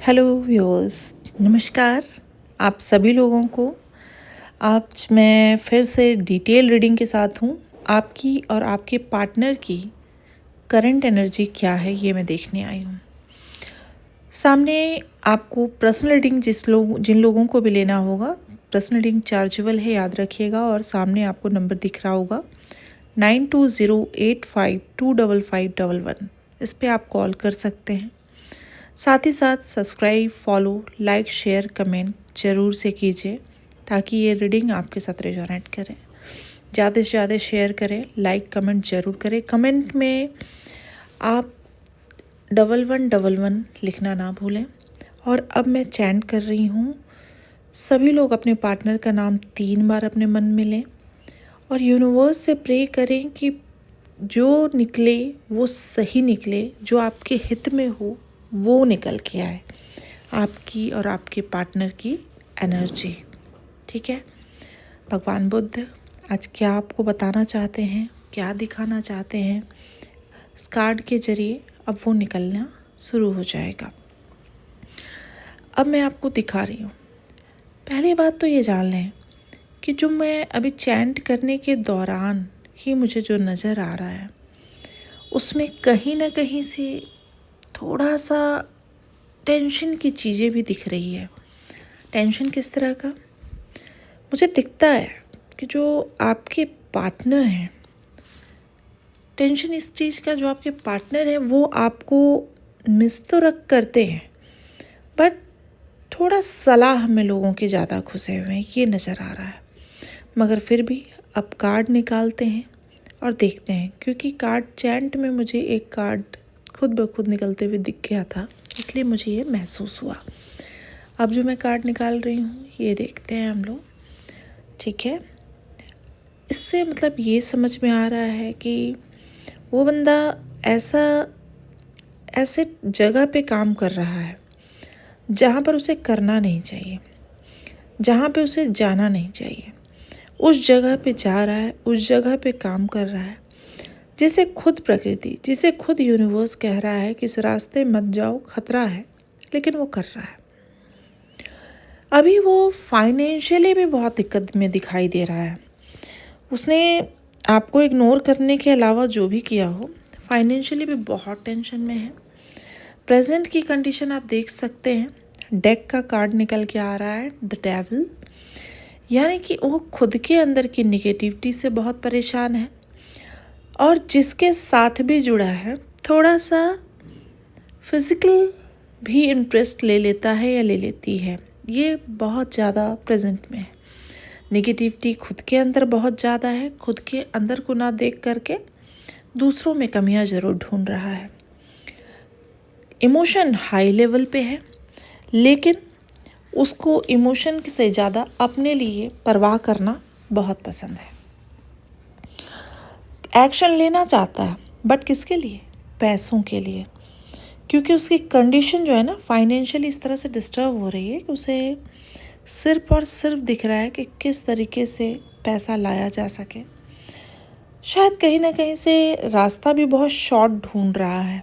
Hello viewers, नमस्कार आप सभी लोगों को। आज मैं फिर से डिटेल रीडिंग के साथ हूँ। आपकी और आपके पार्टनर की करंट एनर्जी क्या है ये मैं देखने आई हूँ। सामने आपको पर्सनल रीडिंग जिन लोगों को भी लेना होगा, पर्सनल रीडिंग चार्जेबल है, याद रखिएगा। और सामने आपको नंबर दिख रहा होगा 9208525511। इस पे आप कॉल कर सकते हैं। साथ ही साथ subscribe, follow, like, share, comment ज़रूर से कीजिए ताकि ये रीडिंग आपके साथ रेजोनेट करे। ज़्यादा से ज़्यादा शेयर करें, लाइक कमेंट ज़रूर करें। कमेंट में आप 1111 लिखना ना भूलें। और अब मैं चैंट कर रही हूँ। सभी लोग अपने पार्टनर का नाम 3 बार अपने मन में लें और यूनिवर्स से प्रे करें कि जो निकले वो सही निकले, जो आपके हित में हो वो निकल के आए, आपकी और आपके पार्टनर की एनर्जी। ठीक है। भगवान बुद्ध आज क्या आपको बताना चाहते हैं, क्या दिखाना चाहते हैं, इस कार्ड के जरिए अब वो निकलना शुरू हो जाएगा। अब मैं आपको दिखा रही हूँ। पहली बात तो ये जान लें कि जो मैं अभी चैंट करने के दौरान ही मुझे जो नज़र आ रहा है उसमें कहीं ना कहीं से थोड़ा सा टेंशन की चीज़ें भी दिख रही है। टेंशन किस तरह का? मुझे दिखता है कि जो आपके पार्टनर हैं, टेंशन इस चीज़ का, जो आपके पार्टनर हैं वो आपको मिस तो रख करते हैं बट थोड़ा सलाह में लोगों के ज़्यादा घुसे हुए हैं, ये नज़र आ रहा है। मगर फिर भी अब कार्ड निकालते हैं और देखते हैं, क्योंकि कार्ड चैंट में मुझे एक कार्ड खुद ब खुद निकलते हुए दिख गया था, इसलिए मुझे ये महसूस हुआ। अब जो मैं कार्ड निकाल रही हूँ ये देखते हैं हम लोग। ठीक है। इससे मतलब ये समझ में आ रहा है कि वो बंदा ऐसे जगह पे काम कर रहा है जहाँ पर उसे करना नहीं चाहिए, जहाँ पे उसे जाना नहीं चाहिए। उस जगह पे जा रहा है, उस जगह पे काम कर रहा है जिसे खुद प्रकृति, जिसे खुद यूनिवर्स कह रहा है कि इस रास्ते मत जाओ, खतरा है, लेकिन वो कर रहा है। अभी वो फाइनेंशियली भी बहुत दिक्कत में दिखाई दे रहा है। उसने आपको इग्नोर करने के अलावा जो भी किया हो, फाइनेंशियली भी बहुत टेंशन में है। प्रेजेंट की कंडीशन आप देख सकते हैं। डेक का कार्ड निकल के आ रहा है द डेविल, यानी कि वो खुद के अंदर की निगेटिविटी से बहुत परेशान है और जिसके साथ भी जुड़ा है थोड़ा सा फिजिकल भी इंटरेस्ट ले लेता है या ले लेती है। ये बहुत ज़्यादा प्रेजेंट में है। निगेटिविटी खुद के अंदर बहुत ज़्यादा है, खुद के अंदर को ना देख करके दूसरों में कमियां ज़रूर ढूंढ रहा है। इमोशन हाई लेवल पे है, लेकिन उसको इमोशन से ज़्यादा अपने लिए परवाह करना बहुत पसंद है। एक्शन लेना चाहता है बट किसके लिए? पैसों के लिए। क्योंकि उसकी कंडीशन जो है ना फाइनेंशियली इस तरह से डिस्टर्ब हो रही है कि उसे सिर्फ और सिर्फ दिख रहा है कि किस तरीके से पैसा लाया जा सके। शायद कहीं ना कहीं से रास्ता भी बहुत शॉर्ट ढूंढ रहा है,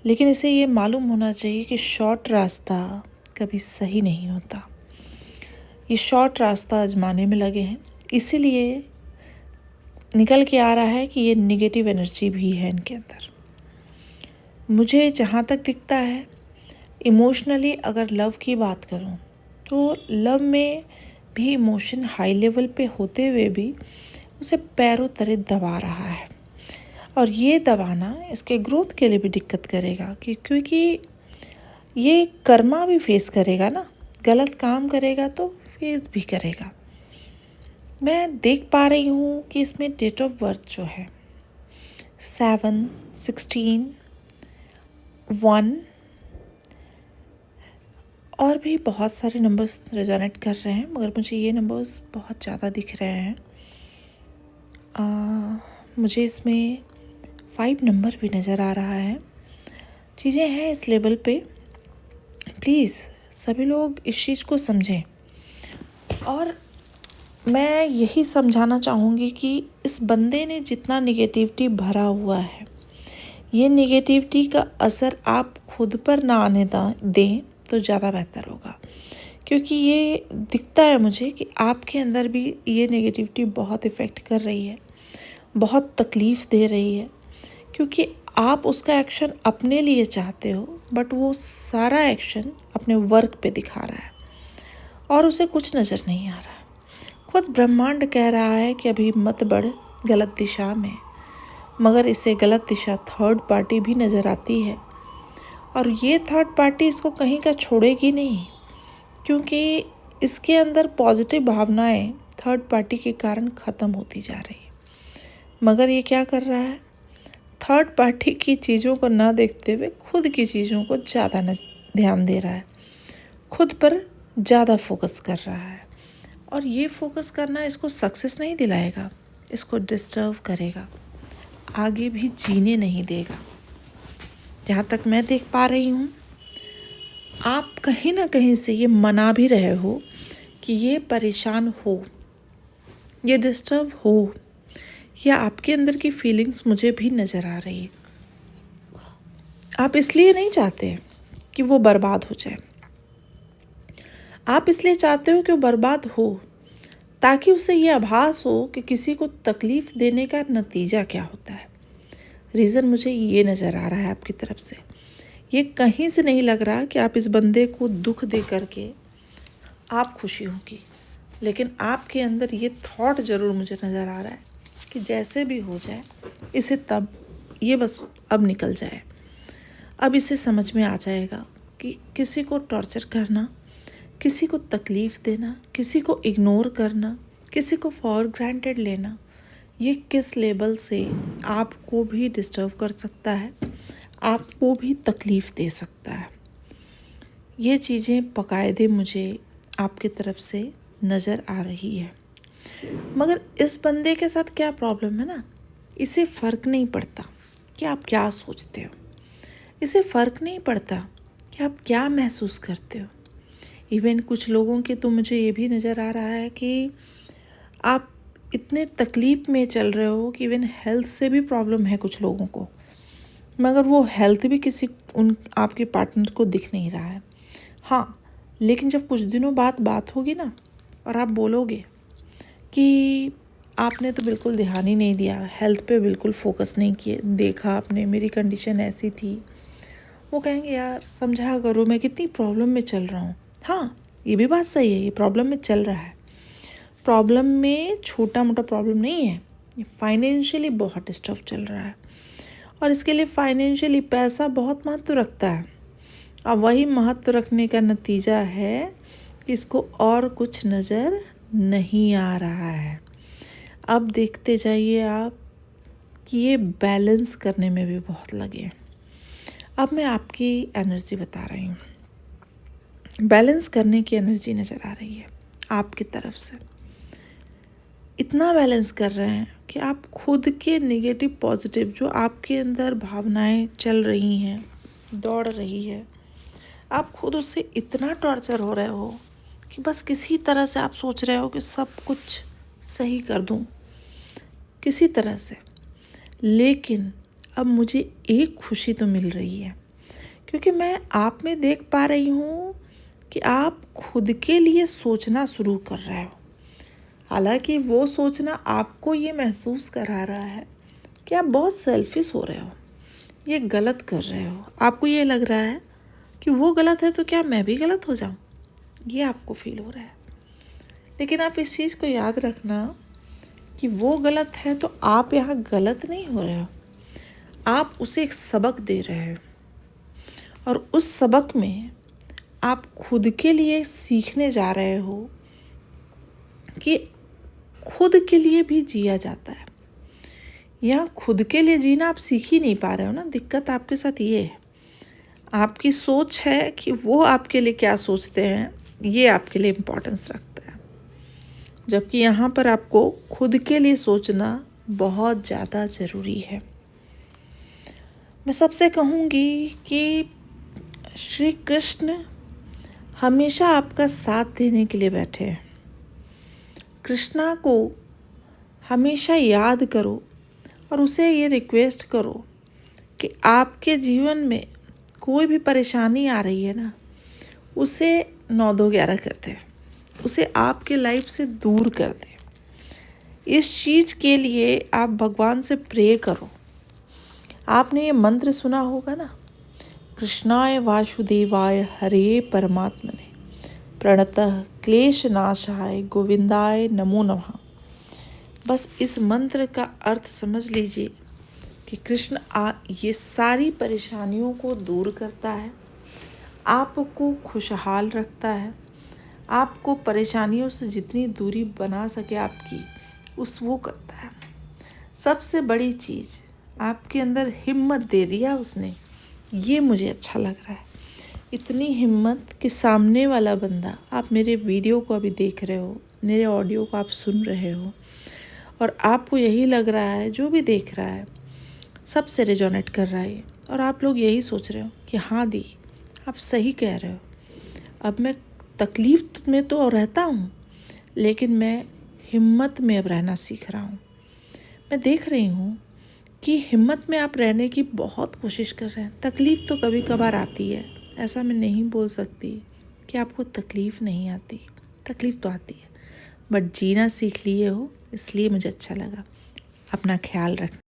लेकिन इसे ये मालूम होना चाहिए कि शॉर्ट रास्ता कभी सही नहीं होता। ये शॉर्ट रास्ता आजमाने में लगे हैं, इसीलिए निकल के आ रहा है कि ये निगेटिव एनर्जी भी है इनके अंदर। मुझे जहाँ तक दिखता है, इमोशनली अगर लव की बात करूँ तो लव में भी इमोशन हाई लेवल पे होते हुए भी उसे पैरों तले दबा रहा है। और ये दबाना इसके ग्रोथ के लिए भी दिक्कत करेगा क्योंकि ये कर्मा भी फेस करेगा ना। गलत काम करेगा तो फेस भी करेगा। मैं देख पा रही हूँ कि इसमें डेट ऑफ बर्थ जो है 7, 16, 1 और भी बहुत सारे नंबर्स रेजोनेट कर रहे हैं, मगर मुझे ये नंबर्स बहुत ज़्यादा दिख रहे हैं। मुझे इसमें 5 नंबर भी नज़र आ रहा है। चीज़ें हैं इस लेवल पे। प्लीज़ सभी लोग इस चीज़ को समझें। और मैं यही समझाना चाहूँगी कि इस बंदे ने जितना निगेटिविटी भरा हुआ है, ये निगेटिविटी का असर आप खुद पर ना आने दें, तो ज़्यादा बेहतर होगा, क्योंकि ये दिखता है मुझे कि आपके अंदर भी ये नेगेटिविटी बहुत इफ़ेक्ट कर रही है, बहुत तकलीफ़ दे रही है, क्योंकि आप उसका एक्शन अपने लिए चाहते हो बट वो सारा एक्शन अपने वर्क पे दिखा रहा है और उसे कुछ नज़र नहीं आ रहा है। खुद ब्रह्मांड कह रहा है कि अभी मत बढ़ गलत दिशा में, मगर इसे गलत दिशा थर्ड पार्टी भी नज़र आती है और ये थर्ड पार्टी इसको कहीं का छोड़ेगी नहीं, क्योंकि इसके अंदर पॉजिटिव भावनाएं थर्ड पार्टी के कारण ख़त्म होती जा रही है। मगर ये क्या कर रहा है, थर्ड पार्टी की चीज़ों को ना देखते हुए खुद की चीज़ों को ज़्यादा ध्यान दे रहा है, खुद पर ज़्यादा फोकस कर रहा है और ये फोकस करना इसको सक्सेस नहीं दिलाएगा, इसको डिस्टर्ब करेगा, आगे भी जीने नहीं देगा। जहाँ तक मैं देख पा रही हूँ, आप कहीं ना कहीं से ये मना भी रहे हो कि ये परेशान हो, ये डिस्टर्ब हो, या आपके अंदर की फीलिंग्स मुझे भी नज़र आ रही है। आप इसलिए नहीं चाहते कि वो बर्बाद हो जाए, आप इसलिए चाहते हो कि वो बर्बाद हो ताकि उसे ये आभास हो कि किसी को तकलीफ़ देने का नतीजा क्या होता है। रीज़न मुझे ये नज़र आ रहा है आपकी तरफ से, ये कहीं से नहीं लग रहा कि आप इस बंदे को दुख दे करके आप खुशी होगी, लेकिन आपके अंदर ये थॉट ज़रूर मुझे नज़र आ रहा है कि जैसे भी हो जाए इसे तब ये बस अब निकल जाए। अब इसे समझ में आ जाएगा कि किसी को टॉर्चर करना, किसी को तकलीफ़ देना, किसी को इग्नोर करना, किसी को फॉर ग्रांटेड लेना, ये किस लेवल से आपको भी डिस्टर्ब कर सकता है, आपको भी तकलीफ़ दे सकता है। ये चीज़ें बाकायदे मुझे आपकी तरफ से नज़र आ रही है। मगर इस बंदे के साथ क्या प्रॉब्लम है ना, इसे फ़र्क नहीं पड़ता कि आप क्या सोचते हो, इसे फ़र्क नहीं पड़ता कि आप क्या महसूस करते हो। इवन कुछ लोगों के तो मुझे ये भी नज़र आ रहा है कि आप इतने तकलीफ़ में चल रहे हो कि इवन हेल्थ से भी प्रॉब्लम है कुछ लोगों को, मगर वो हेल्थ भी किसी आपके पार्टनर को दिख नहीं रहा है। हाँ, लेकिन जब कुछ दिनों बाद बात होगी ना और आप बोलोगे कि आपने तो बिल्कुल ध्यान ही नहीं दिया, हेल्थ पे बिल्कुल फोकस नहीं किए, देखा आपने मेरी कंडीशन ऐसी थी, वो कहेंगे यार समझा करो, मैं कितनी प्रॉब्लम में चल रहा हूँ। हाँ, ये भी बात सही है, ये प्रॉब्लम में चल रहा है। प्रॉब्लम में छोटा मोटा प्रॉब्लम नहीं है, ये फाइनेंशियली बहुत डिस्टर्ब चल रहा है और इसके लिए फाइनेंशियली पैसा बहुत महत्व रखता है। अब वही महत्व रखने का नतीजा है कि इसको और कुछ नज़र नहीं आ रहा है। अब देखते जाइए आप कि ये बैलेंस करने में भी बहुत लगे। अब मैं आपकी एनर्जी बता रही हूँ, बैलेंस करने की एनर्जी नज़र आ रही है आपकी तरफ से। इतना बैलेंस कर रहे हैं कि आप खुद के नेगेटिव पॉजिटिव जो आपके अंदर भावनाएं चल रही हैं, दौड़ रही है, आप खुद उससे इतना टॉर्चर हो रहे हो कि बस किसी तरह से आप सोच रहे हो कि सब कुछ सही कर दूं किसी तरह से। लेकिन अब मुझे एक खुशी तो मिल रही है, क्योंकि मैं आप में देख पा रही हूँ कि आप खुद के लिए सोचना शुरू कर रहे हो। हालांकि वो सोचना आपको ये महसूस करा रहा है कि आप बहुत सेल्फिश हो रहे हो, ये गलत कर रहे हो। आपको ये लग रहा है कि वो गलत है तो क्या मैं भी गलत हो जाऊं, ये आपको फील हो रहा है। लेकिन आप इस चीज़ को याद रखना कि वो गलत है तो आप यहाँ गलत नहीं हो रहे हो, आप उसे एक सबक दे रहे हो और उस सबक में आप खुद के लिए सीखने जा रहे हो कि खुद के लिए भी जिया जाता है। यहाँ खुद के लिए जीना आप सीख ही नहीं पा रहे हो ना, दिक्कत आपके साथ ये है। आपकी सोच है कि वो आपके लिए क्या सोचते हैं, ये आपके लिए इम्पोर्टेंस रखता है, जबकि यहाँ पर आपको खुद के लिए सोचना बहुत ज़्यादा ज़रूरी है। मैं सबसे कहूँगी कि श्री कृष्ण हमेशा आपका साथ देने के लिए बैठे हैं। कृष्णा को हमेशा याद करो और उसे ये रिक्वेस्ट करो कि आपके जीवन में कोई भी परेशानी आ रही है ना, उसे 9-2-11 कर दे, उसे आपके लाइफ से दूर कर दे। इस चीज़ के लिए आप भगवान से प्रे करो। आपने ये मंत्र सुना होगा ना, कृष्णाय वासुदेवाय हरे परमात्मने प्रणतः क्लेशनाशाय गोविंदाय नमो नमः। बस इस मंत्र का अर्थ समझ लीजिए कि कृष्ण ये सारी परेशानियों को दूर करता है, आपको खुशहाल रखता है, आपको परेशानियों से जितनी दूरी बना सके आपकी वो करता है। सबसे बड़ी चीज़ आपके अंदर हिम्मत दे दिया उसने, ये मुझे अच्छा लग रहा है। इतनी हिम्मत कि सामने वाला बंदा, आप मेरे वीडियो को अभी देख रहे हो, मेरे ऑडियो को आप सुन रहे हो और आपको यही लग रहा है, जो भी देख रहा है सबसे रेजोनेट कर रहा है और आप लोग यही सोच रहे हो कि हाँ दी आप सही कह रहे हो। अब मैं तकलीफ़ में तो रहता हूँ, लेकिन मैं हिम्मत में अब रहना सीख रहा हूँ। मैं देख रही हूँ कि हिम्मत में आप रहने की बहुत कोशिश कर रहे हैं। तकलीफ़ तो कभी कभार आती है, ऐसा मैं नहीं बोल सकती कि आपको तकलीफ़ नहीं आती, तकलीफ़ तो आती है, बट जीना सीख लिए हो, इसलिए मुझे अच्छा लगा। अपना ख्याल रखना।